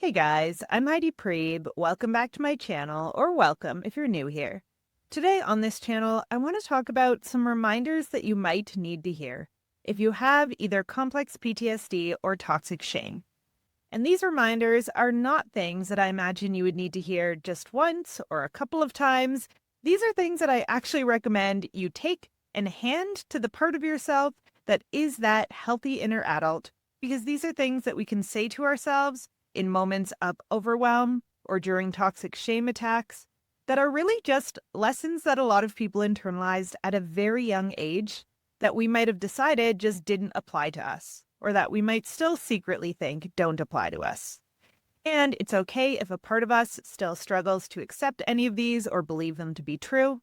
Hey guys, I'm Heidi Preeb. Welcome back to my channel, or welcome if you're new here. Today on this channel, I want to talk about some reminders that you might need to hear if you have either complex PTSD or toxic shame. And these reminders are not things that I imagine you would need to hear just once or a couple of times. These are things that I actually recommend you take and hand to the part of yourself that is that healthy inner adult, because these are things that we can say to ourselves in moments of overwhelm or during toxic shame attacks that are really just lessons that a lot of people internalized at a very young age that we might have decided just didn't apply to us, or that we might still secretly think don't apply to us. And it's okay if a part of us still struggles to accept any of these or believe them to be true.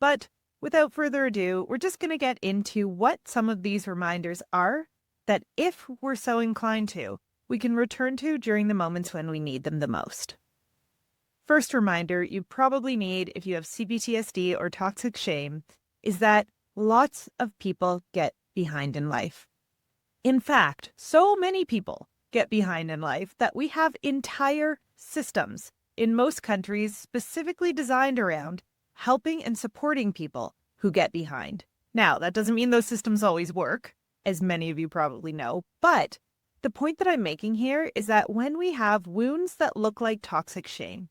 But without further ado, we're just going to get into what some of these reminders are that, if we're so inclined to, we can return to during the moments when we need them the most. First reminder you probably need if you have C-PTSD or toxic shame is that lots of people get behind in life. In fact, so many people get behind in life that we have entire systems in most countries specifically designed around helping and supporting people who get behind. Now, that doesn't mean those systems always work, as many of you probably know, but the point that I'm making here is that when we have wounds that look like toxic shame,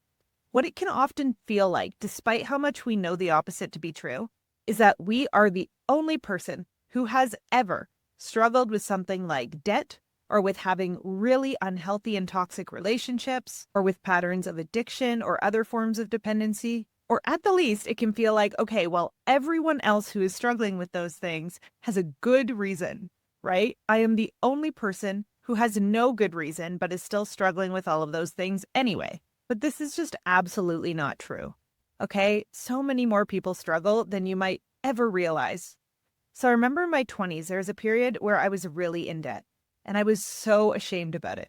what it can often feel like, despite how much we know the opposite to be true, is that we are the only person who has ever struggled with something like debt, or with having really unhealthy and toxic relationships, or with patterns of addiction or other forms of dependency. Or at the least, it can feel like, okay, well, everyone else who is struggling with those things has a good reason, right? I am the only person who has no good reason but is still struggling with all of those things anyway. But this is just absolutely not true. Okay? So many more people struggle than you might ever realize. So I remember in my 20s, there was a period where I was really in debt, and I was so ashamed about it.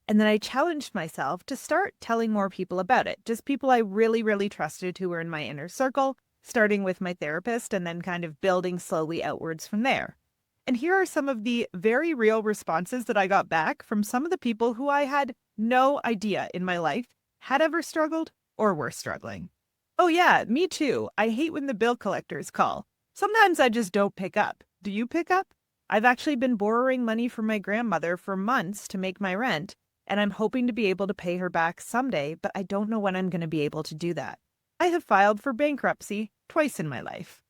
And then I challenged myself to start telling more people about it, just people I really, really trusted who were in my inner circle, starting with my therapist and then kind of building slowly outwards from there. And here are some of the very real responses that I got back from some of the people who I had no idea in my life had ever struggled or were struggling. Oh yeah, me too. I hate when the bill collectors call. Sometimes I just don't pick up. Do you pick up? I've actually been borrowing money from my grandmother for months to make my rent, and I'm hoping to be able to pay her back someday, but I don't know when I'm going to be able to do that. I have filed for bankruptcy twice in my life.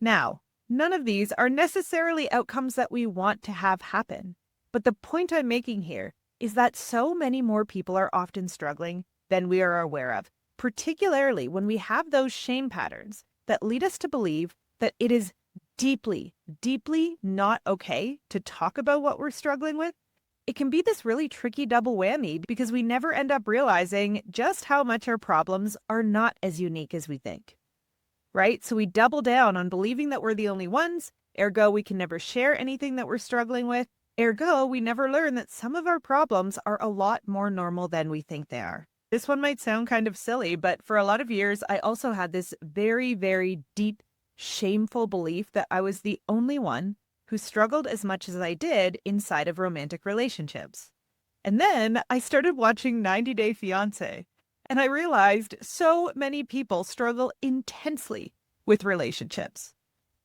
Now, none of these are necessarily outcomes that we want to have happen, but the point I'm making here is that so many more people are often struggling than we are aware of, particularly when we have those shame patterns that lead us to believe that it is deeply, deeply not okay to talk about what we're struggling with. It can be this really tricky double whammy because we never end up realizing just how much our problems are not as unique as we think. Right? So we double down on believing that we're the only ones, ergo we can never share anything that we're struggling with, ergo we never learn that some of our problems are a lot more normal than we think they are. This one might sound kind of silly, but for a lot of years, I also had this very, very deep, shameful belief that I was the only one who struggled as much as I did inside of romantic relationships. And then I started watching 90 Day Fiancé, and I realized so many people struggle intensely with relationships,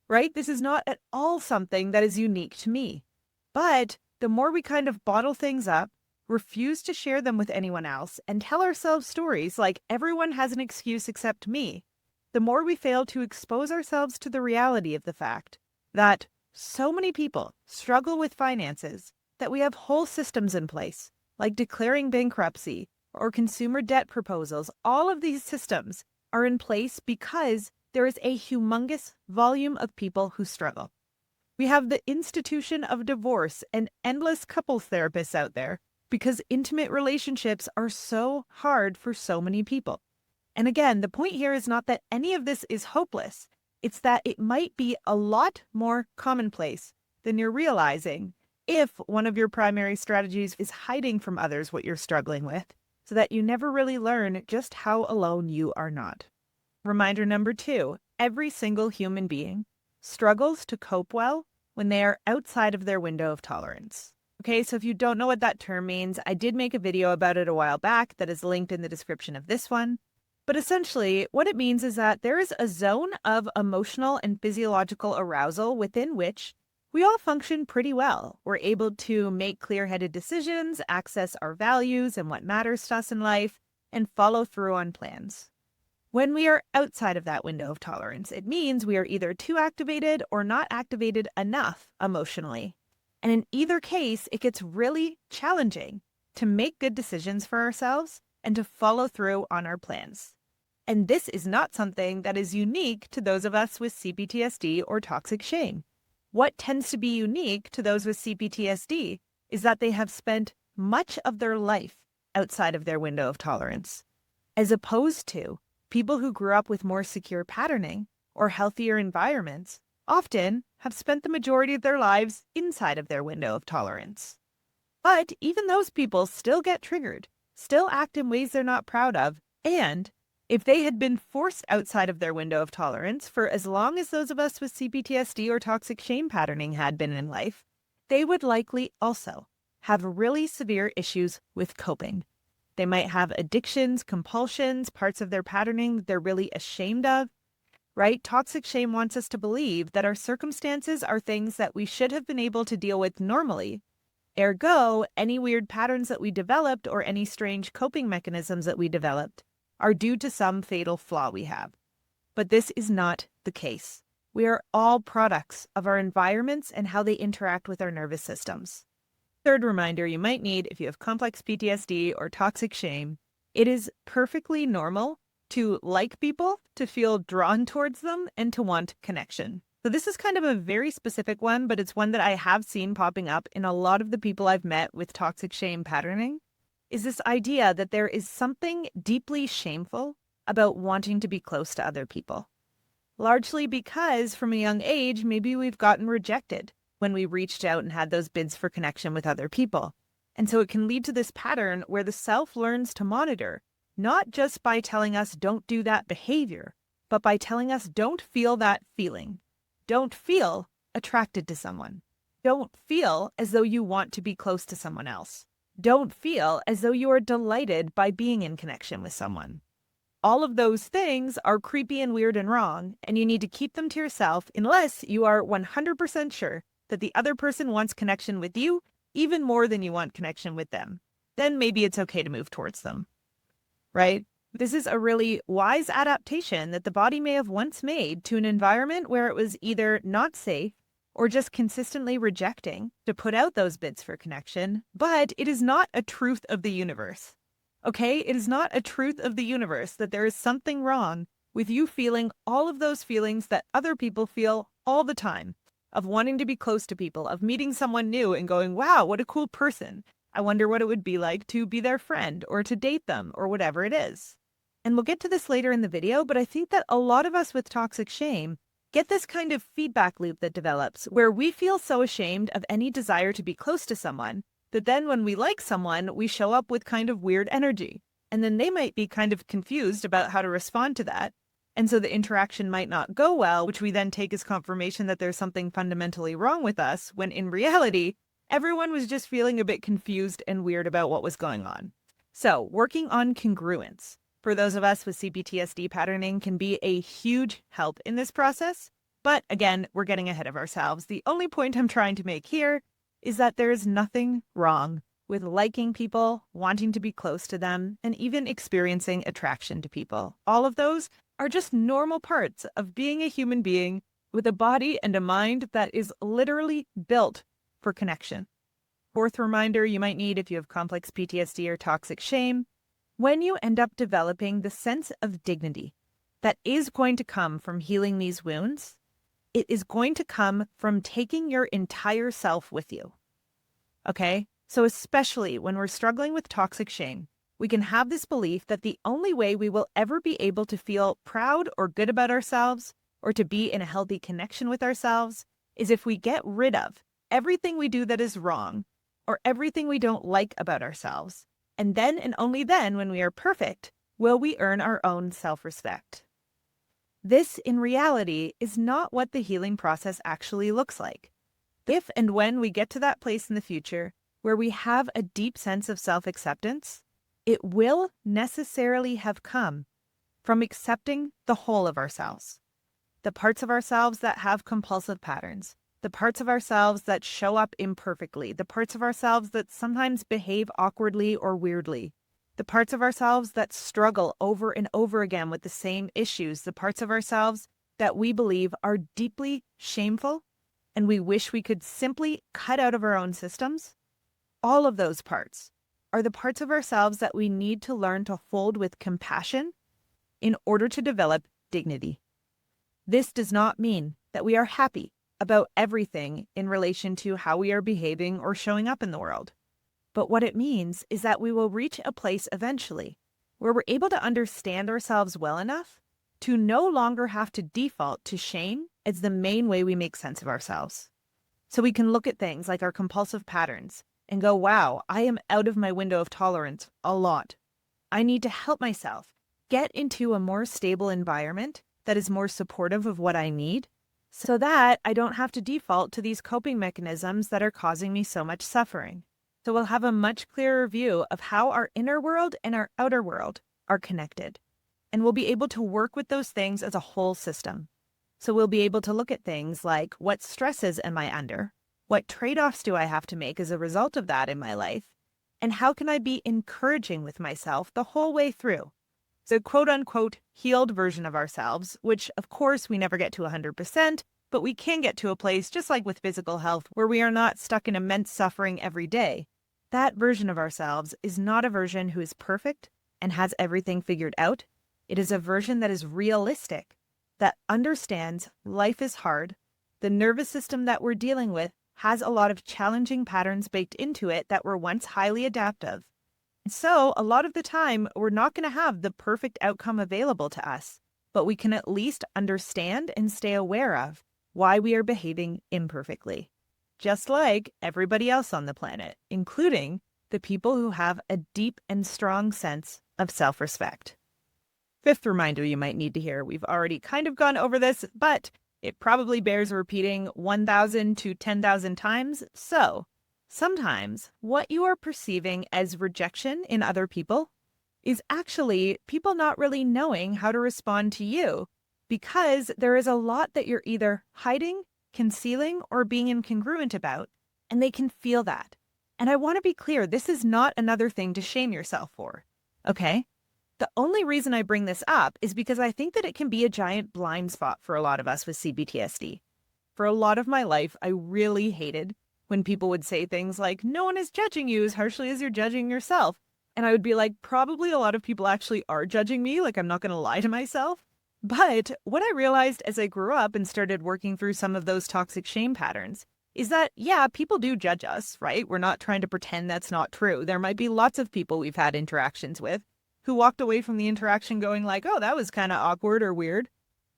right? This is not at all something that is unique to me. But the more we kind of bottle things up, refuse to share them with anyone else, and tell ourselves stories like everyone has an excuse except me, the more we fail to expose ourselves to the reality of the fact that so many people struggle with finances that we have whole systems in place, like declaring bankruptcy or consumer debt proposals. All of these systems are in place because there is a humongous volume of people who struggle. We have the institution of divorce and endless couples therapists out there because intimate relationships are so hard for so many people. And again, the point here is not that any of this is hopeless. It's that it might be a lot more commonplace than you're realizing if one of your primary strategies is hiding from others what you're struggling with, so that you never really learn just how alone you are not. Reminder number 2, every single human being struggles to cope well when they are outside of their window of tolerance. Okay, so if you don't know what that term means, I did make a video about it a while back that is linked in the description of this one. But essentially, what it means is that there is a zone of emotional and physiological arousal within which we all function pretty well. We're able to make clear headed decisions, access our values and what matters to us in life, and follow through on plans. When we are outside of that window of tolerance, it means we are either too activated or not activated enough emotionally. And in either case, it gets really challenging to make good decisions for ourselves and to follow through on our plans. And this is not something that is unique to those of us with C-PTSD or toxic shame. What tends to be unique to those with C-PTSD is that they have spent much of their life outside of their window of tolerance, as opposed to people who grew up with more secure patterning or healthier environments often have spent the majority of their lives inside of their window of tolerance. But even those people still get triggered, still act in ways they're not proud of, and if they had been forced outside of their window of tolerance for as long as those of us with C-PTSD or toxic shame patterning had been in life, they would likely also have really severe issues with coping. They might have addictions, compulsions, parts of their patterning that they're really ashamed of, right? Toxic shame wants us to believe that our circumstances are things that we should have been able to deal with normally. Ergo, any weird patterns that we developed or any strange coping mechanisms that we developed are due to some fatal flaw we have. But this is not the case. We are all products of our environments and how they interact with our nervous systems. Third reminder you might need if you have complex PTSD or toxic shame, it is perfectly normal to like people, to feel drawn towards them, and to want connection. So this is kind of a very specific one, but it's one that I have seen popping up in a lot of the people I've met with toxic shame patterning, is this idea that there is something deeply shameful about wanting to be close to other people. Largely because from a young age, maybe we've gotten rejected when we reached out and had those bids for connection with other people. And so it can lead to this pattern where the self learns to monitor, not just by telling us don't do that behavior, but by telling us don't feel that feeling. Don't feel attracted to someone. Don't feel as though you want to be close to someone else. Don't feel as though you are delighted by being in connection with someone. All of those things are creepy and weird and wrong, and you need to keep them to yourself unless you are 100% sure that the other person wants connection with you even more than you want connection with them. Then maybe it's okay to move towards them, right? This is a really wise adaptation that the body may have once made to an environment where it was either not safe or just consistently rejecting to put out those bids for connection, but it is not a truth of the universe. Okay, it is not a truth of the universe that there is something wrong with you feeling all of those feelings that other people feel all the time, of wanting to be close to people, of meeting someone new and going, wow, what a cool person. I wonder what it would be like to be their friend or to date them or whatever it is. And we'll get to this later in the video, but I think that a lot of us with toxic shame get this kind of feedback loop that develops where we feel so ashamed of any desire to be close to someone that then when we like someone, we show up with kind of weird energy. And then they might be kind of confused about how to respond to that. And so the interaction might not go well, which we then take as confirmation that there's something fundamentally wrong with us, when in reality, everyone was just feeling a bit confused and weird about what was going on. So working on congruence for those of us with C-PTSD patterning can be a huge help in this process. But again, we're getting ahead of ourselves. The only point I'm trying to make here is that there is nothing wrong with liking people, wanting to be close to them, and even experiencing attraction to people. All of those are just normal parts of being a human being with a body and a mind that is literally built for connection. Fourth reminder you might need if you have complex PTSD or toxic shame: when you end up developing the sense of dignity that is going to come from healing these wounds, it is going to come from taking your entire self with you. Okay? So especially when we're struggling with toxic shame, we can have this belief that the only way we will ever be able to feel proud or good about ourselves or to be in a healthy connection with ourselves is if we get rid of everything we do that is wrong or everything we don't like about ourselves. And then and only then, when we are perfect, will we earn our own self-respect. This, in reality, is not what the healing process actually looks like. If and when we get to that place in the future, where we have a deep sense of self-acceptance, it will necessarily have come from accepting the whole of ourselves. The parts of ourselves that have compulsive patterns, the parts of ourselves that show up imperfectly, the parts of ourselves that sometimes behave awkwardly or weirdly, the parts of ourselves that struggle over and over again with the same issues, the parts of ourselves that we believe are deeply shameful and we wish we could simply cut out of our own systems. All of those parts are the parts of ourselves that we need to learn to hold with compassion in order to develop dignity. This does not mean that we are happy about everything in relation to how we are behaving or showing up in the world. But what it means is that we will reach a place eventually where we're able to understand ourselves well enough to no longer have to default to shame as the main way we make sense of ourselves. So we can look at things like our compulsive patterns and go, wow, I am out of my window of tolerance a lot. I need to help myself get into a more stable environment that is more supportive of what I need so that I don't have to default to these coping mechanisms that are causing me so much suffering. So we'll have a much clearer view of how our inner world and our outer world are connected. And we'll be able to work with those things as a whole system. So we'll be able to look at things like, what stresses am I under? What trade-offs do I have to make as a result of that in my life? And how can I be encouraging with myself the whole way through? The quote-unquote healed version of ourselves, which of course we never get to 100%, but we can get to a place just like with physical health where we are not stuck in immense suffering every day. That version of ourselves is not a version who is perfect and has everything figured out. It is a version that is realistic, that understands life is hard. The nervous system that we're dealing with has a lot of challenging patterns baked into it that were once highly adaptive. So a lot of the time, we're not going to have the perfect outcome available to us, but we can at least understand and stay aware of why we are behaving imperfectly, just like everybody else on the planet, including the people who have a deep and strong sense of self-respect. Fifth reminder you might need to hear, we've already kind of gone over this, but it probably bears repeating 1,000 to 10,000 times. So sometimes what you are perceiving as rejection in other people is actually people not really knowing how to respond to you because there is a lot that you're either hiding, concealing, or being incongruent about, and they can feel that. And I want to be clear, this is not another thing to shame yourself for, okay? The only reason I bring this up is because I think that it can be a giant blind spot for a lot of us with C-PTSD. For a lot of my life, I really hated when people would say things like, no one is judging you as harshly as you're judging yourself. And I would be like, probably a lot of people actually are judging me, like I'm not going to lie to myself. But what I realized as I grew up and started working through some of those toxic shame patterns is that, yeah, people do judge us, right? We're not trying to pretend that's not true. There might be lots of people we've had interactions with who walked away from the interaction going like, oh, that was kind of awkward or weird.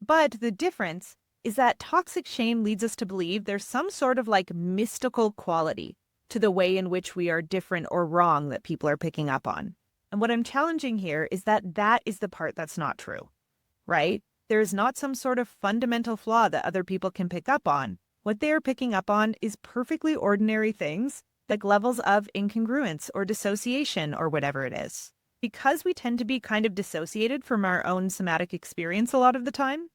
But the difference is that toxic shame leads us to believe there's some sort of like mystical quality to the way in which we are different or wrong that people are picking up on. And what I'm challenging here is that that is the part that's not true, right? There is not some sort of fundamental flaw that other people can pick up on. What they are picking up on is perfectly ordinary things like levels of incongruence or dissociation or whatever it is. Because we tend to be kind of dissociated from our own somatic experience a lot of the time,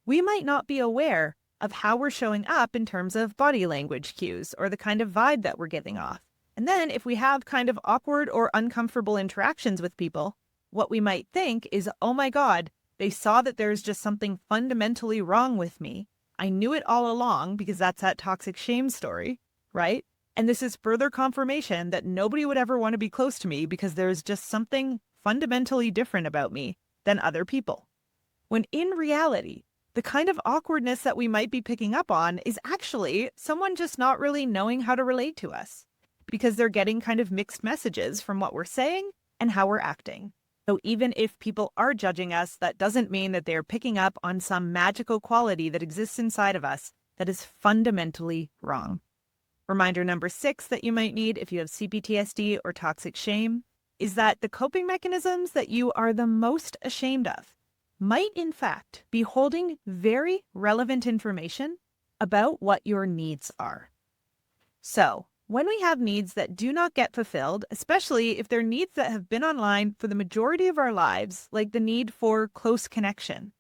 we might not be aware of how we're showing up in terms of body language cues or the kind of vibe that we're giving off. And then if we have kind of awkward or uncomfortable interactions with people, what we might think is, oh my God, they saw that there's just something fundamentally wrong with me. I knew it all along because that's that toxic shame story, right? And this is further confirmation that nobody would ever want to be close to me because there's just something fundamentally different about me than other people. When in reality, the kind of awkwardness that we might be picking up on is actually someone just not really knowing how to relate to us because they're getting kind of mixed messages from what we're saying and how we're acting. So even if people are judging us, that doesn't mean that they're picking up on some magical quality that exists inside of us that is fundamentally wrong. Reminder number 6 that you might need if you have C-PTSD or toxic shame is that the coping mechanisms that you are the most ashamed of might in fact be holding very relevant information about what your needs are. So When we have needs that do not get fulfilled, especially if they're needs that have been online for the majority of our lives, like the need for close connection,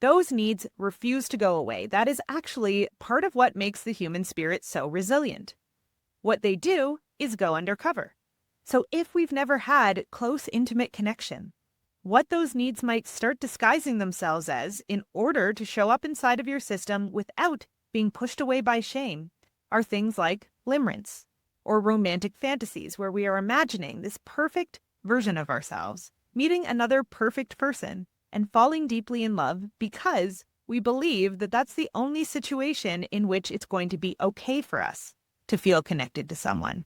those needs refuse to go away. That is actually part of what makes the human spirit so resilient. What they do is go undercover. So if we've never had close, intimate connection, what those needs might start disguising themselves as in order to show up inside of your system without being pushed away by shame are things like limerence or romantic fantasies, where we are imagining this perfect version of ourselves, meeting another perfect person, and falling deeply in love because we believe that that's the only situation in which it's going to be okay for us to feel connected to someone,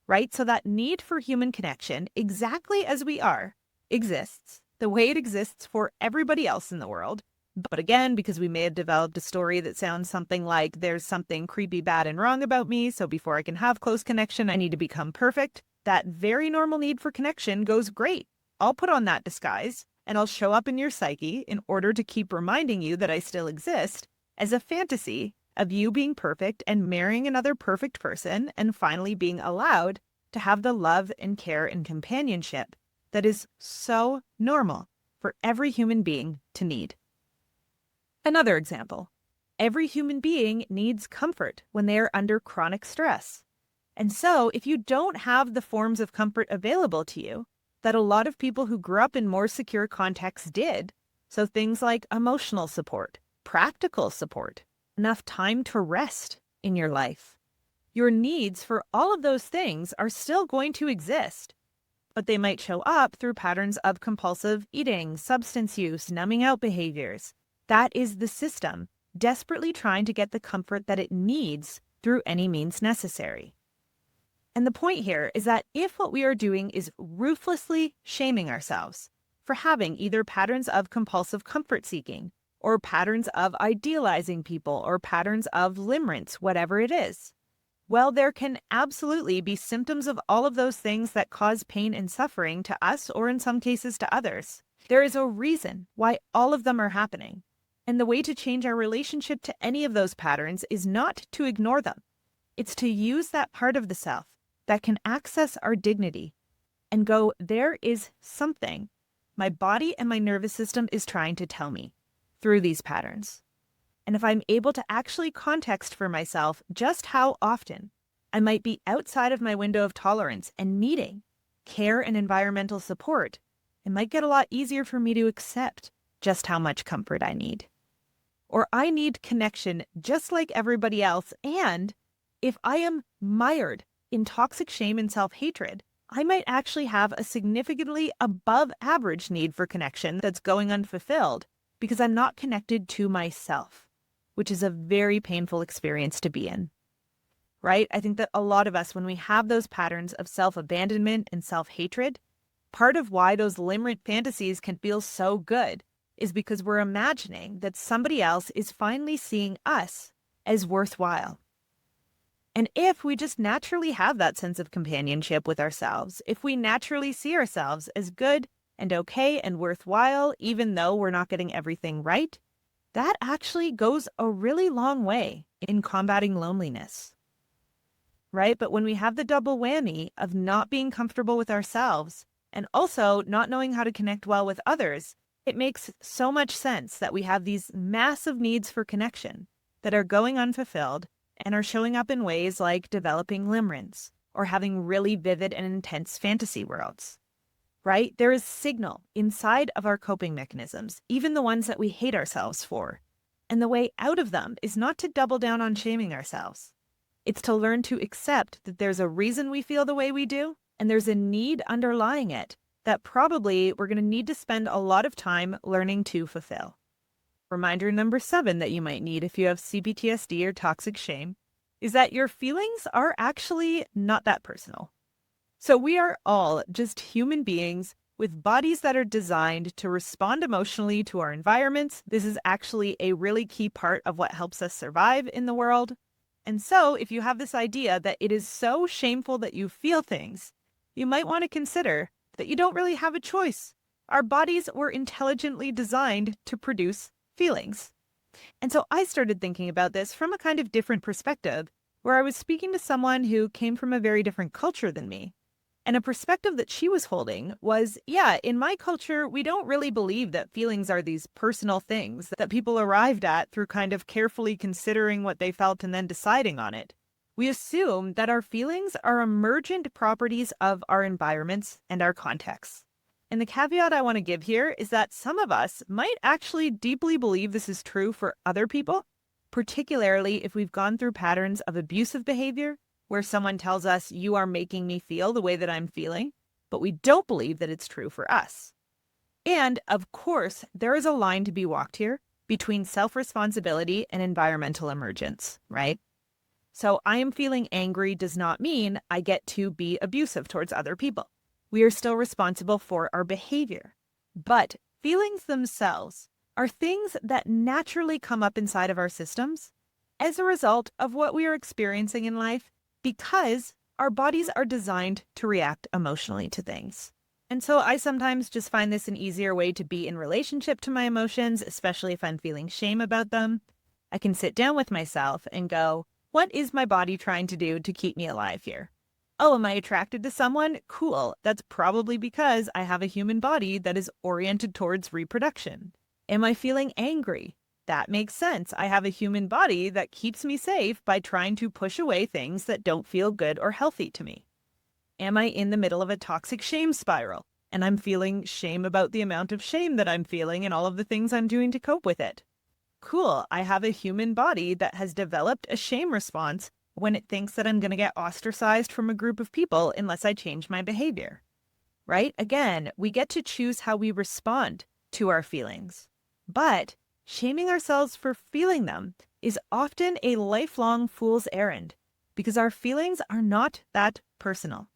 right? So that need for human connection, exactly as we are, exists the way it exists for everybody else in the world. But again, because we may have developed a story that sounds something like there's something creepy, bad, and wrong about me, so before I can have close connection, I need to become perfect, that very normal need for connection goes, great. I'll put on that disguise and I'll show up in your psyche in order to keep reminding you that I still exist as a fantasy of you being perfect and marrying another perfect person and finally being allowed to have the love and care and companionship that is so normal for every human being to need. Another example, every human being needs comfort when they are under chronic stress. And so if you don't have the forms of comfort available to you that a lot of people who grew up in more secure contexts did, so things like emotional support, practical support, enough time to rest in your life, your needs for all of those things are still going to exist, but they might show up through patterns of compulsive eating, substance use, numbing out behaviors. That is the system desperately trying to get the comfort that it needs through any means necessary. And the point here is that if what we are doing is ruthlessly shaming ourselves for having either patterns of compulsive comfort seeking, or patterns of idealizing people, or patterns of limerence, whatever it is, well, there can absolutely be symptoms of all of those things that cause pain and suffering to us, or in some cases to others. There is a reason why all of them are happening. And the way to change our relationship to any of those patterns is not to ignore them. It's to use that part of the self that can access our dignity and go, there is something my body and my nervous system is trying to tell me through these patterns. And if I'm able to actually context for myself just how often I might be outside of my window of tolerance and needing care and environmental support, it might get a lot easier for me to accept just how much comfort I need. Or I need connection just like everybody else. And if I am mired in toxic shame and self-hatred, I might actually have a significantly above average need for connection that's going unfulfilled because I'm not connected to myself, which is a very painful experience to be in, right? I think that a lot of us, when we have those patterns of self-abandonment and self-hatred, part of why those limerent fantasies can feel so good is because we're imagining that somebody else is finally seeing us as worthwhile. And if we just naturally have that sense of companionship with ourselves, if we naturally see ourselves as good and okay and worthwhile, even though we're not getting everything right, that actually goes a really long way in combating loneliness, right? But when we have the double whammy of not being comfortable with ourselves and also not knowing how to connect well with others, it makes so much sense that we have these massive needs for connection that are going unfulfilled and are showing up in ways like developing limerence or having really vivid and intense fantasy worlds, right? There is signal inside of our coping mechanisms, even the ones that we hate ourselves for. And the way out of them is not to double down on shaming ourselves. It's to learn to accept that there's a reason we feel the way we do, and there's a need underlying it that probably we're going to need to spend a lot of time learning to fulfill. Reminder number 7 that you might need if you have C-PTSD or toxic shame is that your feelings are actually not that personal. So we are all just human beings with bodies that are designed to respond emotionally to our environments. This is actually a really key part of what helps us survive in the world. And so if you have this idea that it is so shameful that you feel things, you might want to consider that you don't really have a choice. Our bodies were intelligently designed to produce feelings. And so I started thinking about this from a kind of different perspective, where I was speaking to someone who came from a very different culture than me. And a perspective that she was holding was, yeah, in my culture, we don't really believe that feelings are these personal things that people arrived at through kind of carefully considering what they felt and then deciding on it. We assume that our feelings are emergent properties of our environments and our contexts. And the caveat I want to give here is that some of us might actually deeply believe this is true for other people, particularly if we've gone through patterns of abusive behavior where someone tells us, you are making me feel the way that I'm feeling, but we don't believe that it's true for us. And of course, there is a line to be walked here between self-responsibility and environmental emergence, right? So I am feeling angry does not mean I get to be abusive towards other people. We are still responsible for our behavior. But feelings themselves are things that naturally come up inside of our systems as a result of what we are experiencing in life, because our bodies are designed to react emotionally to things. And so I sometimes just find this an easier way to be in relationship to my emotions, especially if I'm feeling shame about them. I can sit down with myself and go, what is my body trying to do to keep me alive here? Oh, am I attracted to someone? Cool. That's probably because I have a human body that is oriented towards reproduction. Am I feeling angry? That makes sense. I have a human body that keeps me safe by trying to push away things that don't feel good or healthy to me. Am I in the middle of a toxic shame spiral and I'm feeling shame about the amount of shame that I'm feeling and all of the things I'm doing to cope with it? Cool. I have a human body that has developed a shame response when it thinks that I'm going to get ostracized from a group of people unless I change my behavior. Right? Again, we get to choose how we respond to our feelings. But shaming ourselves for feeling them is often a lifelong fool's errand because our feelings are not that personal.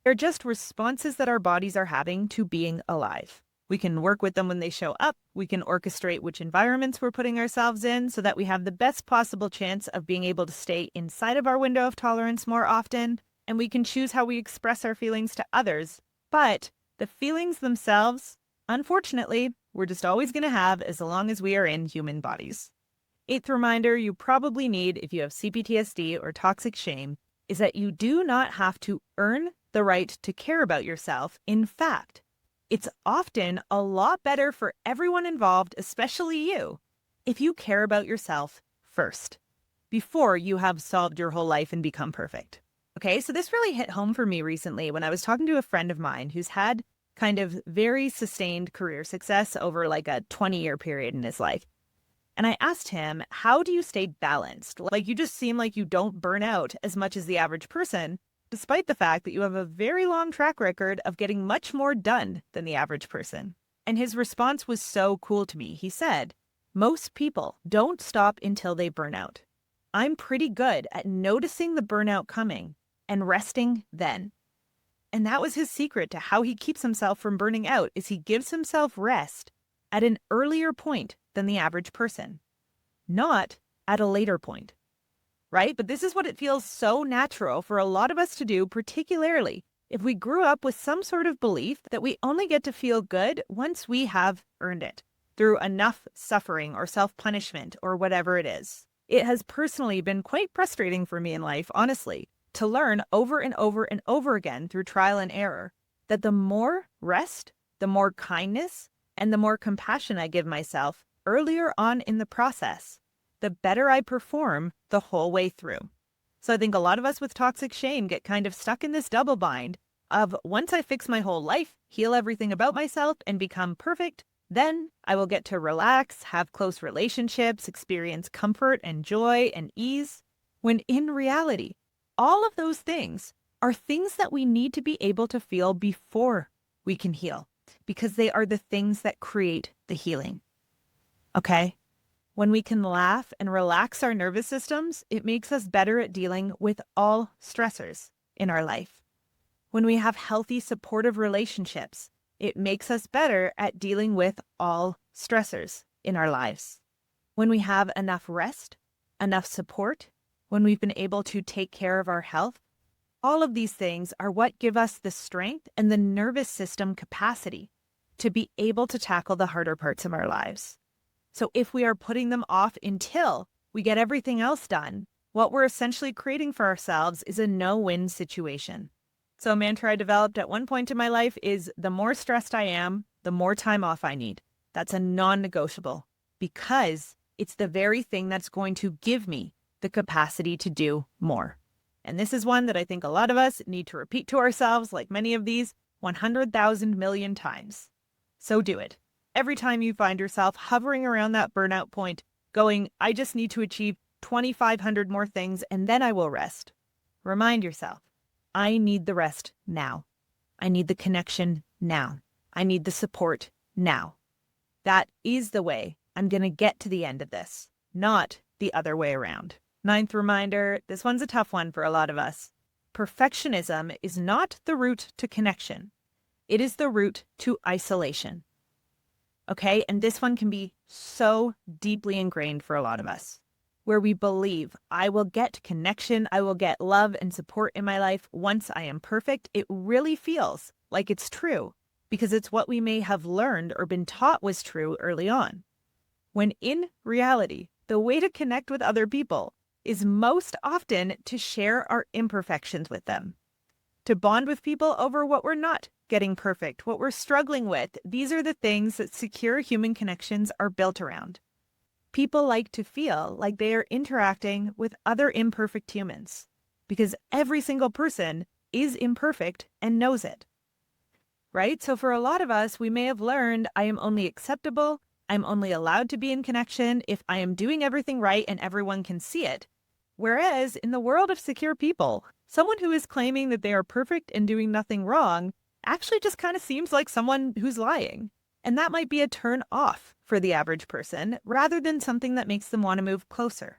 They're just responses that our bodies are having to being alive. We can work with them when they show up. We can orchestrate which environments we're putting ourselves in so that we have the best possible chance of being able to stay inside of our window of tolerance more often. And we can choose how we express our feelings to others. But the feelings themselves, unfortunately, we're just always going to have as long as we are in human bodies. Eighth reminder you probably need if you have C-PTSD or toxic shame is that you do not have to earn the right to care about yourself. In fact, it's often a lot better for everyone involved, especially you, if you care about yourself first, before you have solved your whole life and become perfect. Okay, so this really hit home for me recently when I was talking to a friend of mine who's had kind of very sustained career success over like a 20-year period in his life. And I asked him, how do you stay balanced? Like, you just seem like you don't burn out as much as the average person, despite the fact that you have a very long track record of getting much more done than the average person. And his response was so cool to me. He said, most people don't stop until they burn out. I'm pretty good at noticing the burnout coming and resting then. And that was his secret to how he keeps himself from burning out, is he gives himself rest at an earlier point than the average person, not at a later point. Right? But this is what it feels so natural for a lot of us to do, particularly if we grew up with some sort of belief that we only get to feel good once we have earned it through enough suffering or self-punishment or whatever it is. It has personally been quite frustrating for me in life, honestly, to learn over and over and over again through trial and error that the more rest, the more kindness, and the more compassion I give myself earlier on in the process, the better I perform the whole way through. So I think a lot of us with toxic shame get kind of stuck in this double bind of once I fix my whole life, heal everything about myself, and become perfect, then I will get to relax, have close relationships, experience comfort and joy and ease. When in reality, all of those things are things that we need to be able to feel before we can heal, because they are the things that create the healing. Okay? When we can laugh and relax our nervous systems, it makes us better at dealing with all stressors in our life. When we have healthy, supportive relationships, it makes us better at dealing with all stressors in our lives. When we have enough rest, enough support, when we've been able to take care of our health, all of these things are what give us the strength and the nervous system capacity to be able to tackle the harder parts of our lives. So if we are putting them off until we get everything else done, what we're essentially creating for ourselves is a no-win situation. So a mantra I developed at one point in my life is the more stressed I am, the more time off I need. That's a non-negotiable because it's the very thing that's going to give me the capacity to do more. And this is one that I think a lot of us need to repeat to ourselves, like many of these, 100,000 million times. So do it. Every time you find yourself hovering around that burnout point, going, I just need to achieve 2,500 more things and then I will rest. Remind yourself, I need the rest now. I need the connection now. I need the support now. That is the way I'm going to get to the end of this, not the other way around. Ninth reminder, this one's a tough one for a lot of us. Perfectionism is not the route to connection. It is the route to isolation. Okay, and this one can be so deeply ingrained for a lot of us, where we believe I will get connection, I will get love and support in my life once I am perfect. It really feels like it's true because it's what we may have learned or been taught was true early on. When in reality, the way to connect with other people is most often to share our imperfections with them, to bond with people over what we're not getting perfect, what we're struggling with. These are the things that secure human connections are built around. People like to feel like they are interacting with other imperfect humans because every single person is imperfect and knows it, right? So for a lot of us, we may have learned I am only acceptable, I'm only allowed to be in connection if I am doing everything right and everyone can see it. Whereas in the world of secure people, someone who is claiming that they are perfect and doing nothing wrong actually just kind of seems like someone who's lying. And that might be a turn off for the average person rather than something that makes them want to move closer.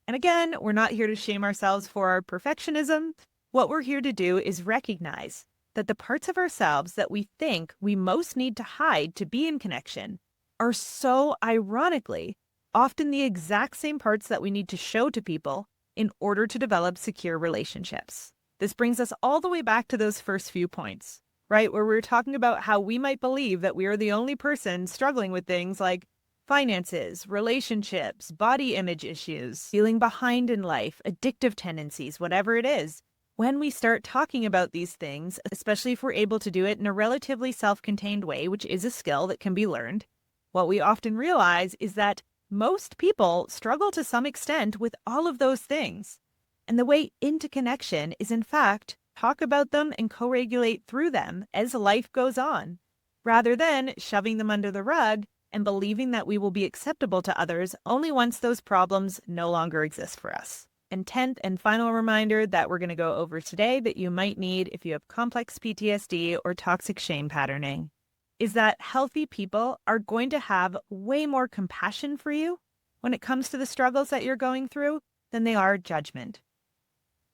And again, we're not here to shame ourselves for our perfectionism. What we're here to do is recognize that the parts of ourselves that we think we most need to hide to be in connection are so ironically often the exact same parts that we need to show to people in order to develop secure relationships. This brings us all the way back to those first few points, right? Where we were talking about how we might believe that we are the only person struggling with things like finances, relationships, body image issues, feeling behind in life, addictive tendencies, whatever it is. When we start talking about these things, especially if we're able to do it in a relatively self-contained way, which is a skill that can be learned, what we often realize is that most people struggle to some extent with all of those things. And the way into connection is, in fact, talk about them and co-regulate through them as life goes on, rather than shoving them under the rug and believing that we will be acceptable to others only once those problems no longer exist for us. And 10th and final reminder that we're going to go over today that you might need if you have complex PTSD or toxic shame patterning is that healthy people are going to have way more compassion for you when it comes to the struggles that you're going through than they are judgment,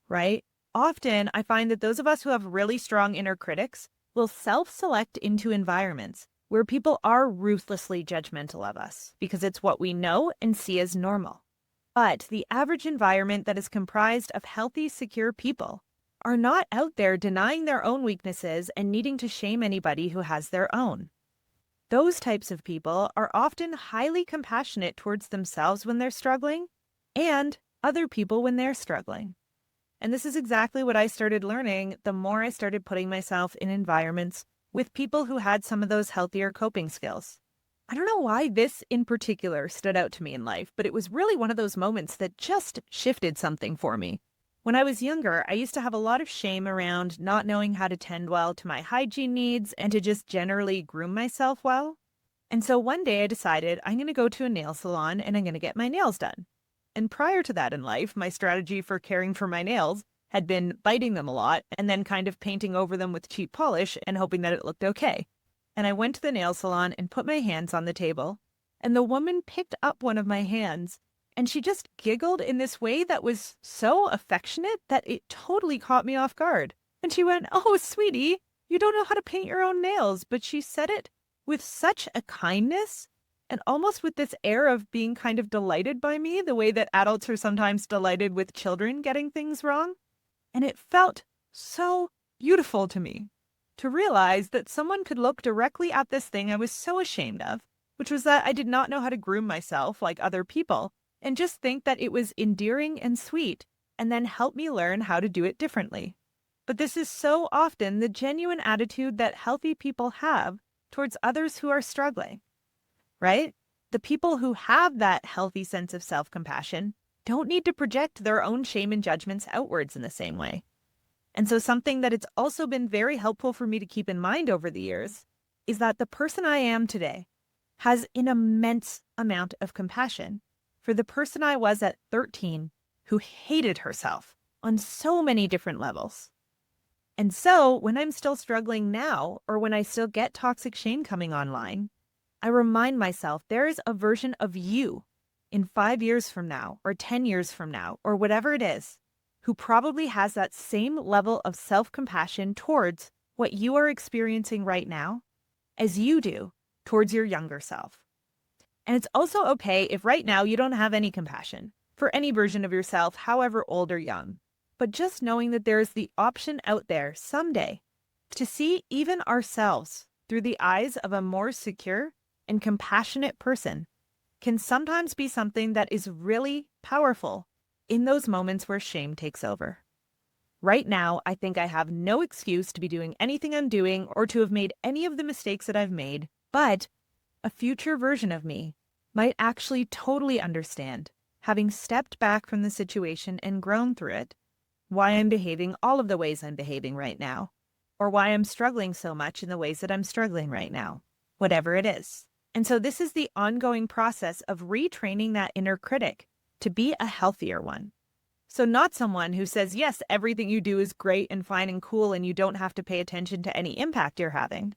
right? Often, I find that those of us who have really strong inner critics will self-select into environments where people are ruthlessly judgmental of us because it's what we know and see as normal. But the average environment that is comprised of healthy, secure people are not out there denying their own weaknesses and needing to shame anybody who has their own. Those types of people are often highly compassionate towards themselves when they're struggling and other people when they're struggling. And this is exactly what I started learning the more I started putting myself in environments with people who had some of those healthier coping skills. I don't know why this in particular stood out to me in life, but it was really one of those moments that just shifted something for me. When I was younger, I used to have a lot of shame around not knowing how to tend well to my hygiene needs and to just generally groom myself well. And so one day I decided I'm going to go to a nail salon and I'm going to get my nails done. And prior to that in life, my strategy for caring for my nails had been biting them a lot and then kind of painting over them with cheap polish and hoping that it looked okay. And I went to the nail salon and put my hands on the table, and the woman picked up one of my hands and she just giggled in this way that was so affectionate that it totally caught me off guard. And she went, "Oh, sweetie, you don't know how to paint your own nails." But she said it with such a kindness and almost with this air of being kind of delighted by me, the way that adults are sometimes delighted with children getting things wrong. And it felt so beautiful to me to realize that someone could look directly at this thing I was so ashamed of, which was that I did not know how to groom myself like other people, and just think that it was endearing and sweet, and then help me learn how to do it differently. But this is so often the genuine attitude that healthy people have towards others who are struggling, right? The people who have that healthy sense of self-compassion don't need to project their own shame and judgments outwards in the same way. And so something that it's also been very helpful for me to keep in mind over the years is that the person I am today has an immense amount of compassion for the person I was at 13 who hated herself on so many different levels. And so when I'm still struggling now, or when I still get toxic shame coming online, I remind myself there is a version of you in 5 years from now, or 10 years from now, or whatever it is, who probably has that same level of self-compassion towards what you are experiencing right now as you do towards your younger self. And it's also okay if right now you don't have any compassion for any version of yourself, however old or young. But just knowing that there is the option out there someday to see even ourselves through the eyes of a more secure and compassionate person can sometimes be something that is really powerful in those moments where shame takes over. Right now, I think I have no excuse to be doing anything I'm doing or to have made any of the mistakes that I've made, but a future version of me might actually totally understand, having stepped back from the situation and grown through it, why I'm behaving all of the ways I'm behaving right now, or why I'm struggling so much in the ways that I'm struggling right now, whatever it is. And so this is the ongoing process of retraining that inner critic to be a healthier one. So not someone who says, yes, everything you do is great and fine and cool and you don't have to pay attention to any impact you're having,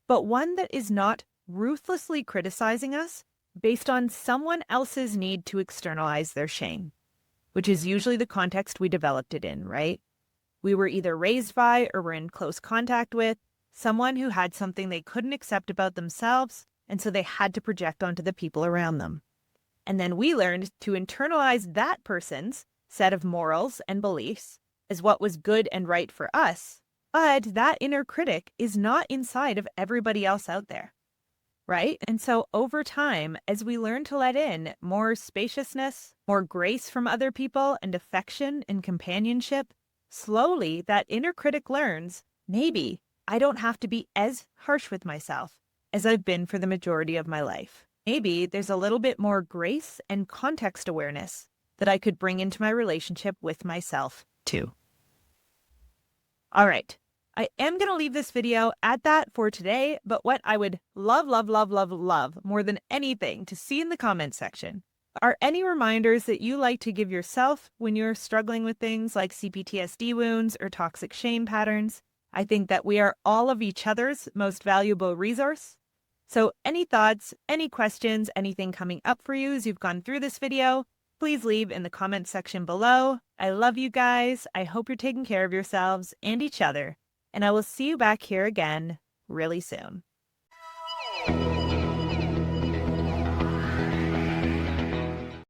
but one that is not ruthlessly criticizing us based on someone else's need to externalize their shame, which is usually the context we developed it in, right? We were either raised by or were in close contact with someone who had something they couldn't accept about themselves, and so they had to project onto the people around them. And then we learned to internalize that person's set of morals and beliefs as what was good and right for us, but that inner critic is not inside of everybody else out there, right? And so over time, as we learn to let in more spaciousness, more grace from other people, and affection and companionship, slowly that inner critic learns, maybe I don't have to be as harsh with myself as I've been for the majority of my life. Maybe there's a little bit more grace and context awareness that I could bring into my relationship with myself too. All right. I am going to leave this video at that for today, but what I would love, love, love, love, love more than anything to see in the comments section are any reminders that you like to give yourself when you're struggling with things like C-PTSD wounds or toxic shame patterns. I think that we are all of each other's most valuable resource. So any thoughts, any questions, anything coming up for you as you've gone through this video, please leave in the comments section below. I love you guys. I hope you're taking care of yourselves and each other. And I will see you back here again really soon.